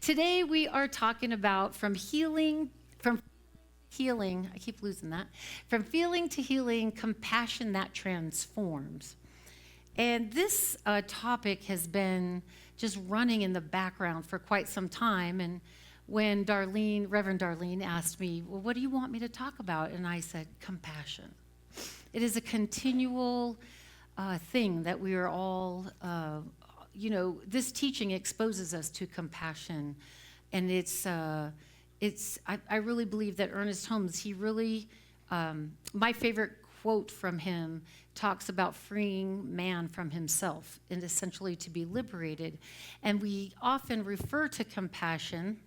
Today we are talking about from healing, I keep losing that, from feeling to healing, compassion that transforms. And this topic has been just running in the background for quite some time. And when Reverend Darlene asked me, well, what do you want me to talk about? And I said, compassion. It is a continual thing that we are all, this teaching exposes us to compassion. And I really believe that Ernest Holmes, he really, my favorite quote from him talks about freeing man from himself and essentially to be liberated. And we often refer to compassion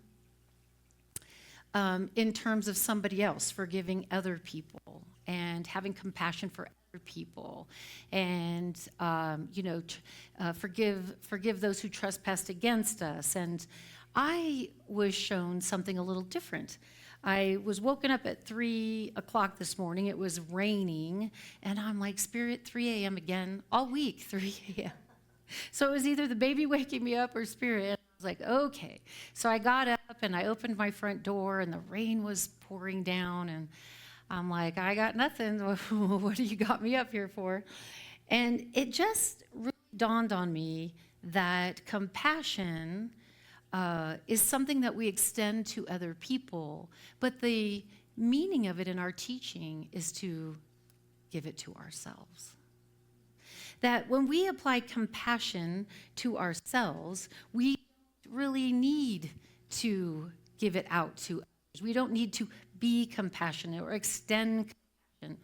in terms of somebody else, forgiving other people and having compassion for other people, and forgive those who trespassed against us. And I was shown something a little different. I was woken up at 3 o'clock this morning. It was raining, and I'm like, Spirit, 3 a.m. again, all week, 3 a.m. So it was either the baby waking me up or Spirit. And I was like, okay. So I got up, and I opened my front door, and the rain was pouring down, and I'm like, I got nothing. What do you got me up here for? And it just really dawned on me that compassion is something that we extend to other people, but the meaning of it in our teaching is to give it to ourselves. That when we apply compassion to ourselves, we really need to give it out to others. We don't need to be compassionate or extend compassion.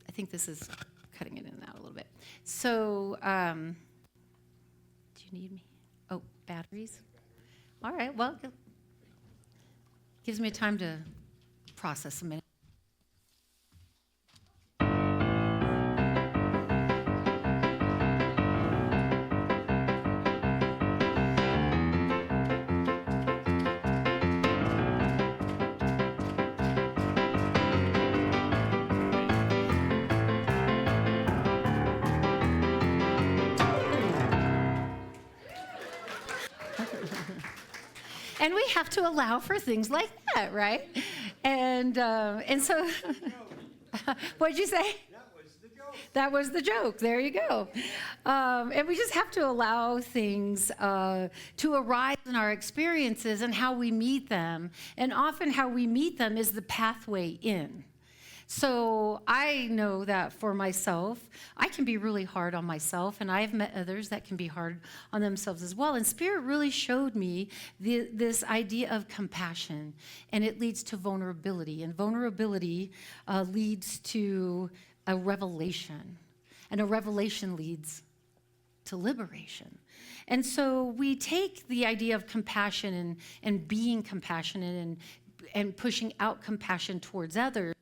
I think this is cutting it in and out a little bit. So, do you need me? Oh, batteries? All right, well, gives me time to process a minute. And we have to allow for things like that, right? And so, what'd you say? That was the joke. There you go. And we just have to allow things to arise in our experiences and how we meet them. And often how we meet them is the pathway in. So I know that for myself, I can be really hard on myself, and I've met others that can be hard on themselves as well. And Spirit really showed me this idea of compassion, and it leads to vulnerability. And vulnerability leads to a revelation, and a revelation leads to liberation. And so we take the idea of compassion and being compassionate and pushing out compassion towards others,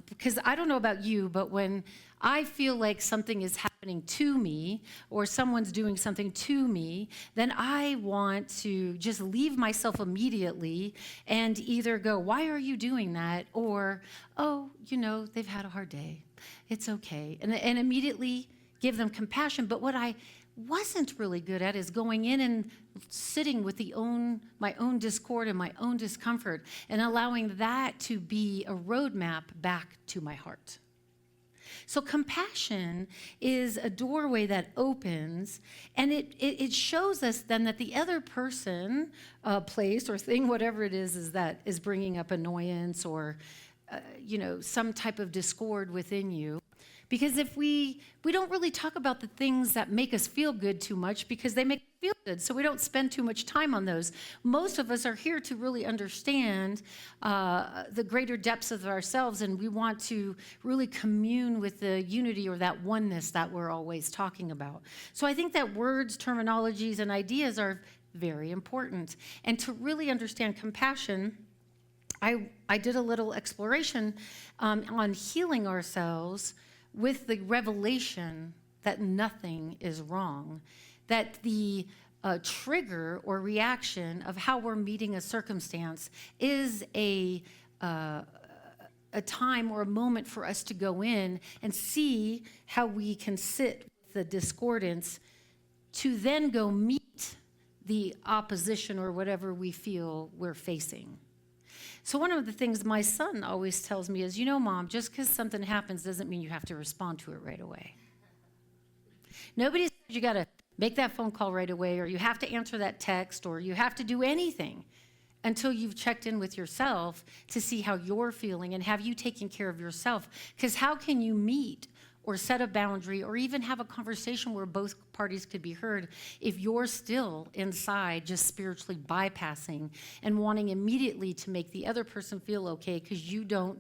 because I don't know about you, but when I feel like something is happening to me or someone's doing something to me, then I want to just leave myself immediately and either go, why are you doing that? Or, oh, they've had a hard day. It's okay. And immediately give them compassion. But what I wasn't really good at is going in and sitting with my own discord and my own discomfort and allowing that to be a roadmap back to my heart. So compassion is a doorway that opens, and it shows us then that the other person, place or thing, whatever it is that is bringing up annoyance or some type of discord within you. Because if we don't really talk about the things that make us feel good too much because they make us feel good, so we don't spend too much time on those. Most of us are here to really understand the greater depths of ourselves, and we want to really commune with the unity or that oneness that we're always talking about. So I think that words, terminologies, and ideas are very important. And to really understand compassion, I did a little exploration on healing ourselves with the revelation that nothing is wrong, that the trigger or reaction of how we're meeting a circumstance is a time or a moment for us to go in and see how we can sit with the discordance to then go meet the opposition or whatever we feel we're facing. So one of the things my son always tells me is, Mom, just because something happens doesn't mean you have to respond to it right away. Nobody said you got to make that phone call right away, or you have to answer that text, or you have to do anything until you've checked in with yourself to see how you're feeling and have you taken care of yourself. Because how can you meet or set a boundary or even have a conversation where both parties could be heard if you're still inside just spiritually bypassing and wanting immediately to make the other person feel okay because you don't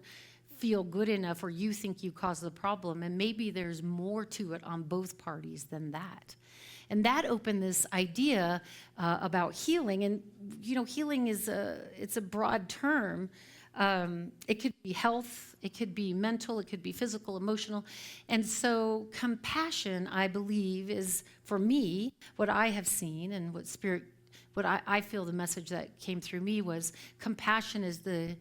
feel good enough or you think you caused the problem, and maybe there's more to it on both parties than that. And that opened this idea about healing. And, healing it's a broad term. It could be health, it could be mental, it could be physical, emotional. And so compassion, I believe, is, for me, what I have seen and what I feel the message that came through me was compassion is the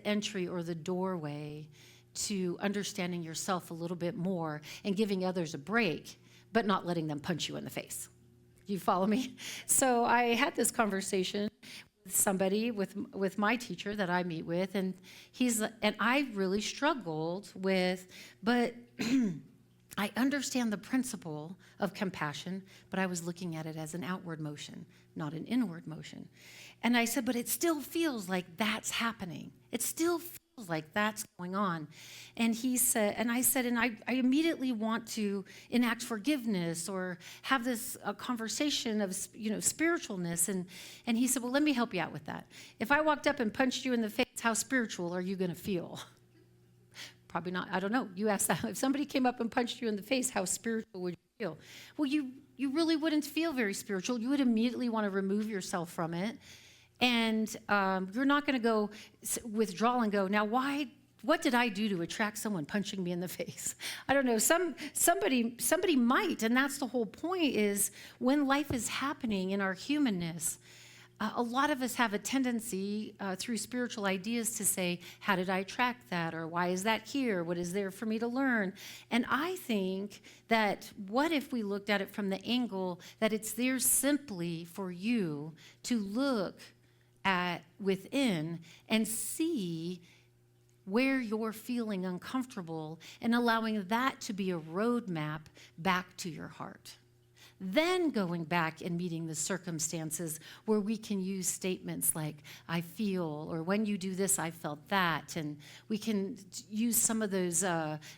entry or the doorway to understanding yourself a little bit more and giving others a break, but not letting them punch you in the face. Do you follow me? So I had this conversation with somebody, with my teacher that I meet with, and I really struggled with, but I understand the principle of compassion, but I was looking at it as an outward motion, not an inward motion. And I said, but it still feels like that's happening. It still feels like that's going on. And he said, and I said, and I immediately want to enact forgiveness or have this conversation of, spiritualness. And he said, well, let me help you out with that. If I walked up and punched you in the face, how spiritual are you going to feel? Probably not. I don't know. You asked that. If somebody came up and punched you in the face, how spiritual would you feel? Well, you really wouldn't feel very spiritual. You would immediately want to remove yourself from it. And you're not going to go withdraw and go, now what did I do to attract someone punching me in the face? I don't know. Somebody might, and that's the whole point is when life is happening in our humanness, a lot of us have a tendency through spiritual ideas to say, how did I attract that? Or why is that here? What is there for me to learn? And I think that what if we looked at it from the angle that it's there simply for you to look at within and see where you're feeling uncomfortable and allowing that to be a roadmap back to your heart. Then going back and meeting the circumstances where we can use statements like, I feel, or when you do this, I felt that. And we can use some of those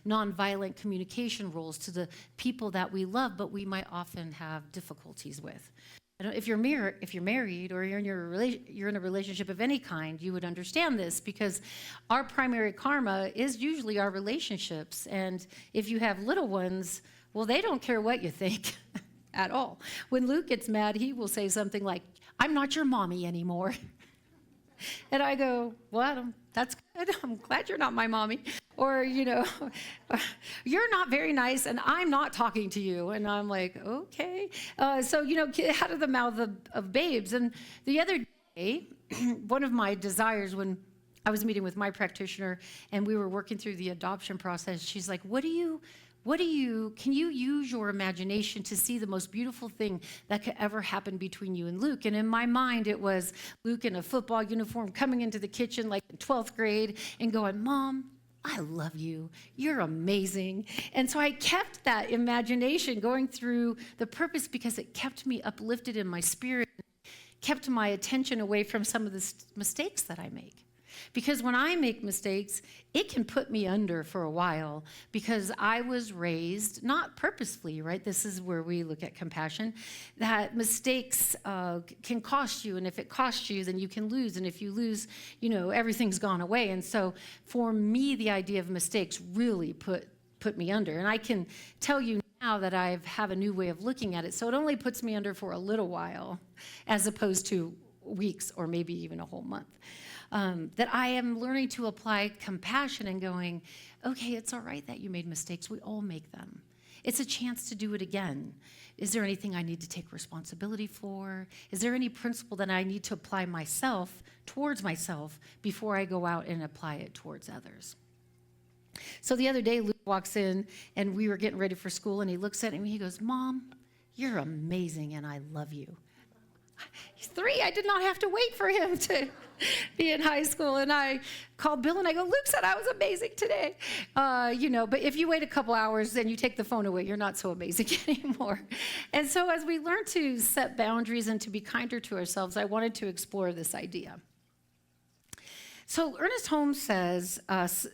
nonviolent communication rules to the people that we love, but we might often have difficulties with. If you're married or you're in a relationship of any kind, you would understand this because our primary karma is usually our relationships. And if you have little ones, well, they don't care what you think at all. When Luke gets mad, he will say something like, I'm not your mommy anymore. And I go, well, that's good. I'm glad you're not my mommy. Or, you're not very nice and I'm not talking to you. And I'm like, okay. So, get out of the mouth of babes. And the other day, one of my desires when I was meeting with my practitioner and we were working through the adoption process, she's like, can you use your imagination to see the most beautiful thing that could ever happen between you and Luke? And in my mind, it was Luke in a football uniform coming into the kitchen like in 12th grade and going, Mom, I love you. You're amazing. And so I kept that imagination going through the purpose because it kept me uplifted in my spirit, kept my attention away from some of the mistakes that I make. Because when I make mistakes, it can put me under for a while because I was raised, not purposefully, right? This is where we look at compassion, that mistakes can cost you. And if it costs you, then you can lose. And if you lose, everything's gone away. And so for me, the idea of mistakes really put me under. And I can tell you now that I have a new way of looking at it. So it only puts me under for a little while as opposed to weeks or maybe even a whole month. That I am learning to apply compassion and going, okay, it's all right that you made mistakes. We all make them. It's a chance to do it again. Is there anything I need to take responsibility for? Is there any principle that I need to apply towards myself before I go out and apply it towards others? So the other day, Luke walks in and we were getting ready for school and he looks at me and he goes, Mom, you're amazing and I love you. He's 3. I did not have to wait for him to be in high school. And I called Bill and I go, Luke said I was amazing today. But if you wait a couple hours, then you take the phone away. You're not so amazing anymore. And so as we learn to set boundaries and to be kinder to ourselves, I wanted to explore this idea. So Ernest Holmes says,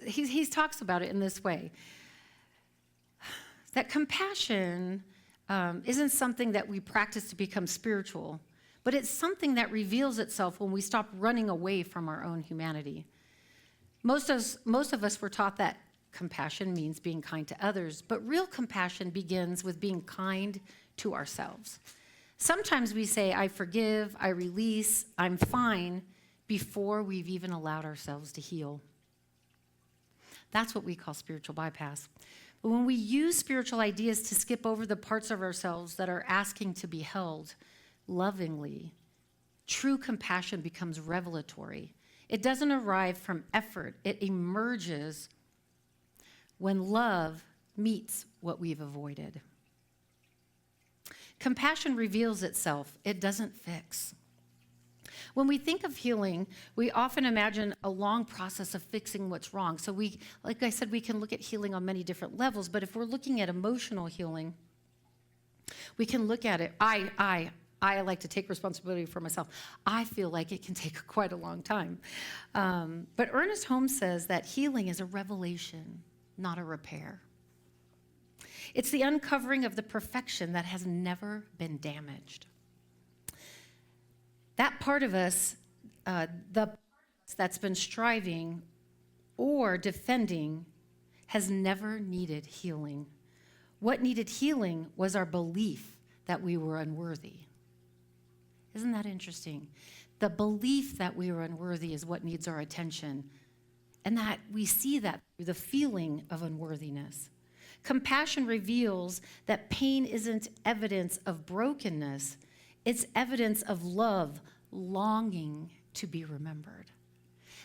he talks about it in this way, that compassion isn't something that we practice to become spiritual, but it's something that reveals itself when we stop running away from our own humanity. Most of us were taught that compassion means being kind to others, but real compassion begins with being kind to ourselves. Sometimes we say, I forgive, I release, I'm fine, before we've even allowed ourselves to heal. That's what we call spiritual bypass. But when we use spiritual ideas to skip over the parts of ourselves that are asking to be held lovingly, true compassion becomes revelatory. It doesn't arrive from effort. It emerges when love meets what we've avoided. Compassion reveals itself. It doesn't fix. When we think of healing, we often imagine a long process of fixing what's wrong. So like I said, we can look at healing on many different levels, but if we're looking at emotional healing, we can look at it. I like to take responsibility for myself. I feel like it can take quite a long time. But Ernest Holmes says that healing is a revelation, not a repair. It's the uncovering of the perfection that has never been damaged. That part of us, the part of us that's been striving or defending, has never needed healing. What needed healing was our belief that we were unworthy. Isn't that interesting? The belief that we are unworthy is what needs our attention, and that we see that through the feeling of unworthiness. Compassion reveals that pain isn't evidence of brokenness, it's evidence of love, longing to be remembered.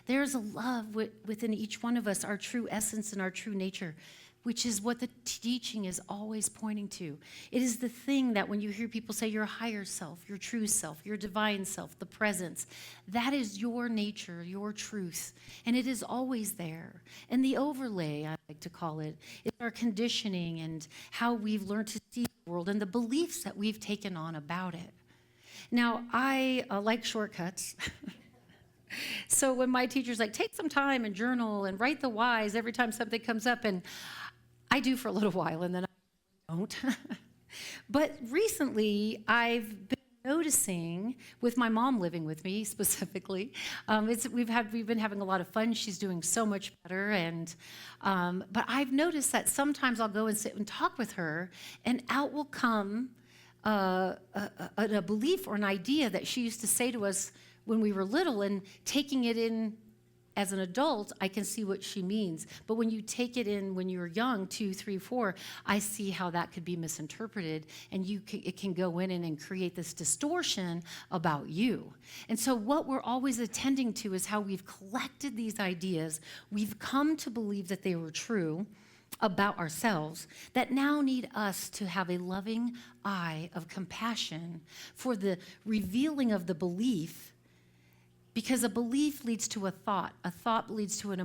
There's a love within each one of us, our true essence and our true nature, which is what the teaching is always pointing to. It is the thing that when you hear people say your higher self, your true self, your divine self, the presence, that is your nature, your truth, and it is always there. And the overlay, I like to call it, is our conditioning and how we've learned to see the world and the beliefs that we've taken on about it. Now, I like shortcuts. So when my teacher's like, take some time and journal and write the whys every time something comes up, and I do for a little while and then I don't. But recently, I've been noticing, with my mom living with me specifically, we've been having a lot of fun. She's doing so much better, and but I've noticed that sometimes I'll go and sit and talk with her, and out will come a belief or an idea that she used to say to us when we were little, and taking it in as an adult, I can see what she means. But when you take it in when you're young, 2, 3, 4, I see how that could be misinterpreted, and it can go in and create this distortion about you. And so what we're always attending to is how we've collected these ideas. We've come to believe that they were true about ourselves, that now need us to have a loving eye of compassion for the revealing of the belief, because a belief leads to a thought leads to an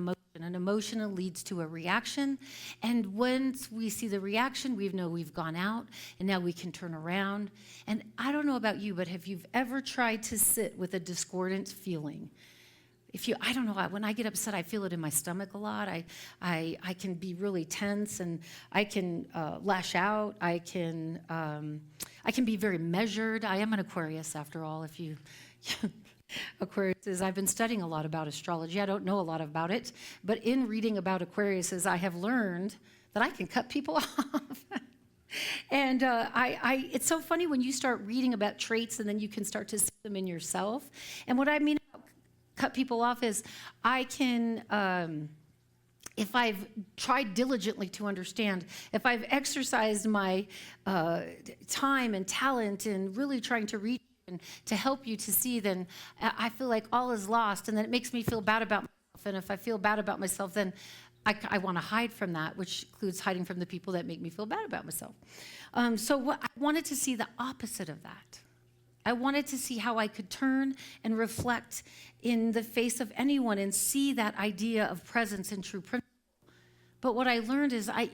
emotion leads to a reaction, and once we see the reaction, we know we've gone out, and now we can turn around. And I don't know about you, but have you ever tried to sit with a discordant feeling? I don't know, when I get upset, I feel it in my stomach a lot. I can be really tense, and I can lash out. I can be very measured. I am an Aquarius, after all. If you Aquariuses, I've been studying a lot about astrology. I don't know a lot about it, but in reading about Aquariuses, I have learned that I can cut people off. And it's so funny when you start reading about traits, and then you can start to see them in yourself. And what I mean about cut people off is I can, if I've tried diligently to understand, if I've exercised my time and talent in really trying to reach and to help you to see, then I feel like all is lost, and then it makes me feel bad about myself. And if I feel bad about myself, then I want to hide from that, which includes hiding from the people that make me feel bad about myself. So I wanted to see the opposite of that. I wanted to see how I could turn and reflect in the face of anyone and see that idea of presence and true principle. But what I learned is I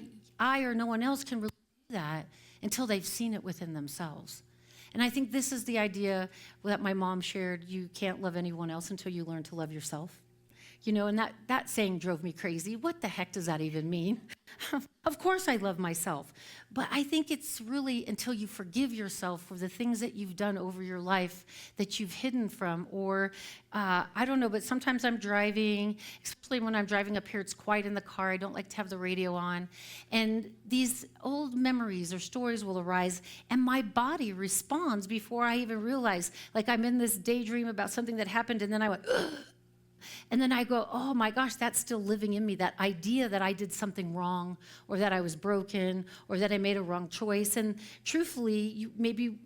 or no one else can really do that until they've seen it within themselves. And I think this is the idea that my mom shared: you can't love anyone else until you learn to love yourself. And that saying drove me crazy. What the heck does that even mean? Of course I love myself. But I think it's really until you forgive yourself for the things that you've done over your life that you've hidden from, or I don't know, but sometimes I'm driving, especially when I'm driving up here, it's quiet in the car. I don't like to have the radio on. And these old memories or stories will arise, and my body responds before I even realize. Like I'm in this daydream about something that happened, and then I went, ugh. And then I go, oh my gosh, that's still living in me, that idea that I did something wrong, or that I was broken, or that I made a wrong choice. And truthfully, maybe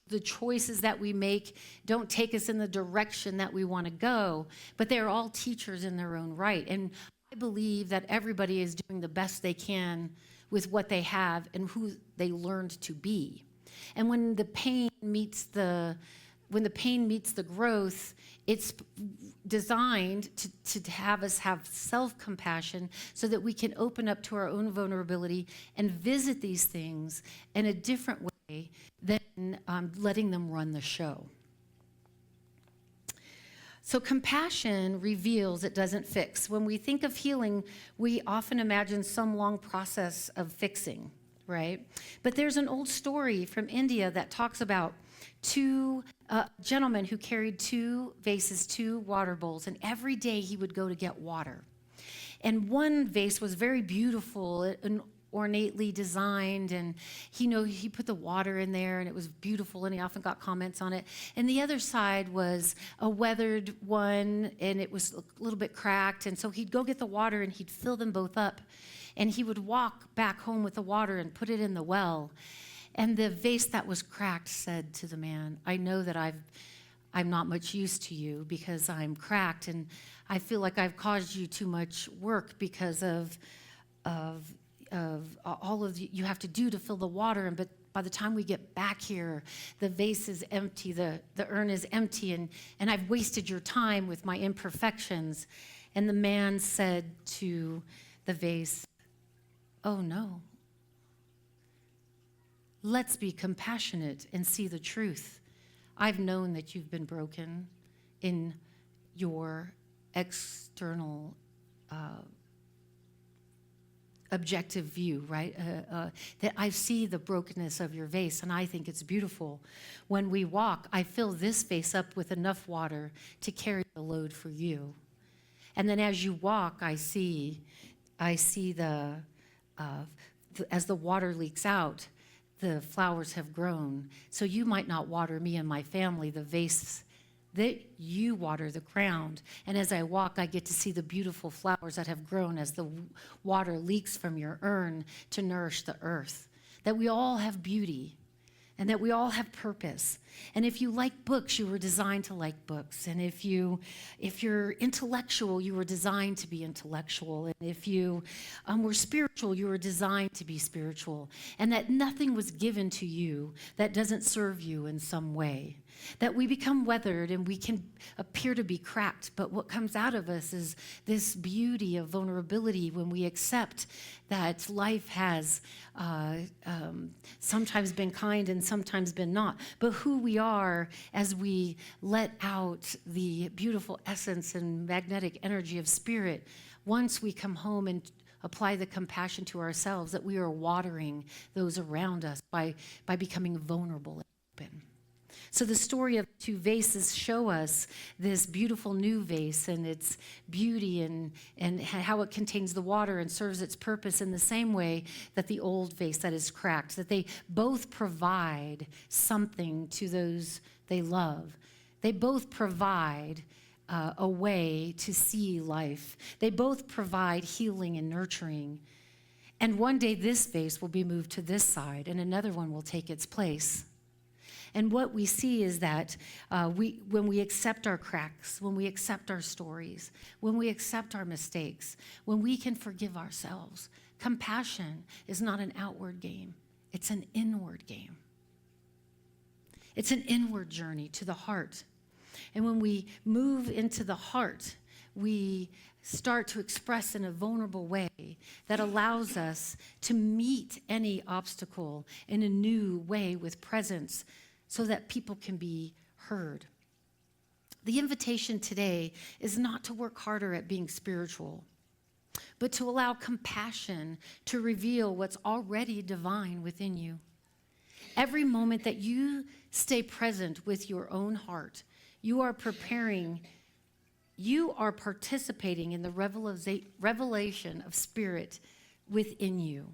the choices that we make don't take us in the direction that we want to go, but they're all teachers in their own right. And I believe that everybody is doing the best they can with what they have and who they learned to be. And when the pain meets the growth, it's designed to have us have self-compassion so that we can open up to our own vulnerability and visit these things in a different way than letting them run the show. So compassion reveals, it doesn't fix. When we think of healing, we often imagine some long process of fixing, right? But there's an old story from India that talks about two gentlemen who carried two vases, two water bowls, and every day he would go to get water. And one vase was very beautiful and ornately designed, and he put the water in there, and it was beautiful, and he often got comments on it. And the other side was a weathered one, and it was a little bit cracked, and so he'd go get the water, and he'd fill them both up, and he would walk back home with the water and put it in the well. And the vase that was cracked said to the man, I know that I'm not much use to you because I'm cracked, and I feel like I've caused you too much work because of all of you have to do to fill the water. But by the time we get back here, the vase is empty, the urn is empty, and I've wasted your time with my imperfections. And the man said to the vase, oh no. Let's be compassionate and see the truth. I've known that you've been broken in your external objective view, right? That I see the brokenness of your vase, and I think it's beautiful. When we walk, I fill this vase up with enough water to carry the load for you. And then as you walk, I see as the water leaks out, the flowers have grown. So you might not water me and my family, the vase that you water the ground. And as I walk, I get to see the beautiful flowers that have grown as the water leaks from your urn to nourish the earth. That we all have beauty, and that we all have purpose. And if you like books, you were designed to like books. And if you're intellectual, you were designed to be intellectual. And if you were spiritual, you were designed to be spiritual. And that nothing was given to you that doesn't serve you in some way. That we become weathered and we can appear to be cracked, but what comes out of us is this beauty of vulnerability when we accept that life has sometimes been kind and sometimes been not. But who we are as we let out the beautiful essence and magnetic energy of spirit, once we come home and apply the compassion to ourselves, that we are watering those around us by becoming vulnerable and open. So the story of two vases show us this beautiful new vase and its beauty and how it contains the water and serves its purpose in the same way that the old vase that is cracked, that they both provide something to those they love. They both provide a way to see life. They both provide healing and nurturing. And one day this vase will be moved to this side and another one will take its place. And what we see is that when we accept our cracks, when we accept our stories, when we accept our mistakes, when we can forgive ourselves, compassion is not an outward game, it's an inward game. It's an inward journey to the heart. And when we move into the heart, we start to express in a vulnerable way that allows us to meet any obstacle in a new way with presence so that people can be heard. The invitation today is not to work harder at being spiritual, but to allow compassion to reveal what's already divine within you. Every moment that you stay present with your own heart, you are participating in the revelation of spirit within you.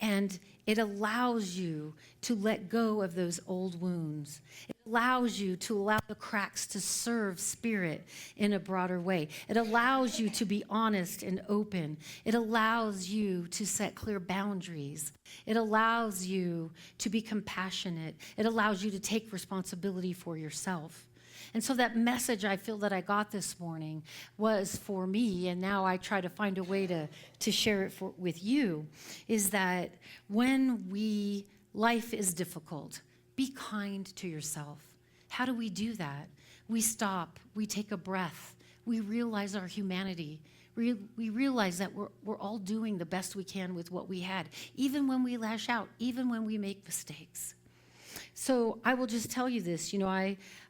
And it allows you to let go of those old wounds. It allows you to allow the cracks to serve spirit in a broader way. It allows you to be honest and open. It allows you to set clear boundaries. It allows you to be compassionate. It allows you to take responsibility for yourself. And so that message I feel that I got this morning was for me, and now I try to find a way to share it with you, is that when life is difficult, be kind to yourself. How do we do that? We stop, we take a breath, we realize our humanity. We realize that we're all doing the best we can with what we had, even when we lash out, even when we make mistakes. So I will just tell you this,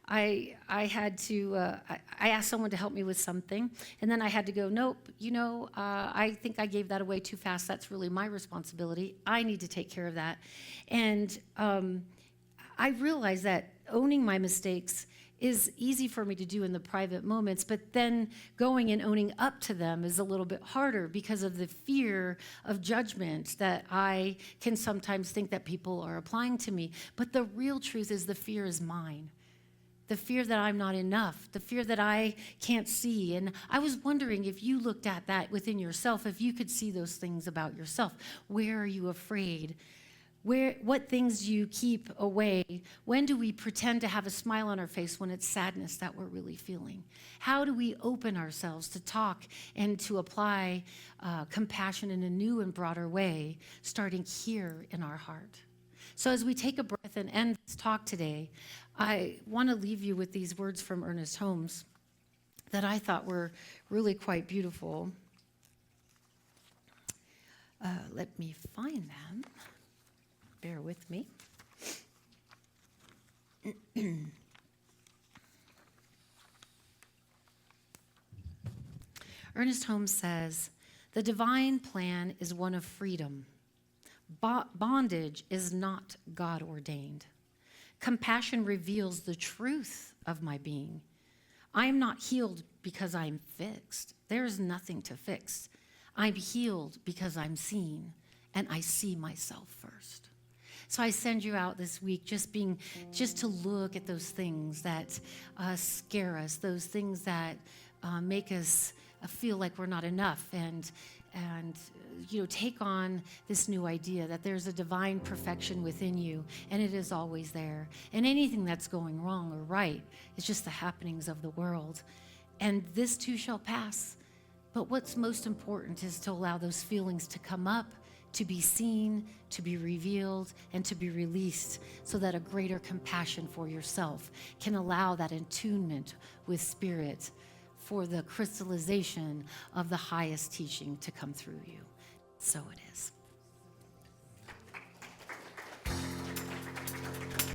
I had to, I asked someone to help me with something, and then I had to go, nope, I think I gave that away too fast. That's really my responsibility. I need to take care of that. And I realized that owning my mistakes is easy for me to do in the private moments, but then going and owning up to them is a little bit harder because of the fear of judgment that I can sometimes think that people are applying to me. But the real truth is the fear is mine. The fear that I'm not enough, the fear that I can't see. And I was wondering if you looked at that within yourself, if you could see those things about yourself. Where are you afraid? What things do you keep away? When do we pretend to have a smile on our face when it's sadness that we're really feeling? How do we open ourselves to talk and to apply compassion in a new and broader way, starting here in our heart? So as we take a breath and end this talk today, I want to leave you with these words from Ernest Holmes that I thought were really quite beautiful. Let me find them. Bear with me. Ernest Holmes says, "The divine plan is one of freedom. Bondage is not God ordained. Compassion reveals the truth of my being. I am not healed because I'm fixed. There is nothing to fix. I'm healed because I'm seen, and I see myself first." So I send you out this week just to look at those things that scare us, those things that make us feel like we're not enough, and take on this new idea that there's a divine perfection within you, and it is always there. And anything that's going wrong or right is just the happenings of the world. And this too shall pass. But what's most important is to allow those feelings to come up, to be seen, to be revealed, and to be released, so that a greater compassion for yourself can allow that attunement with spirit for the crystallization of the highest teaching to come through you. So it is.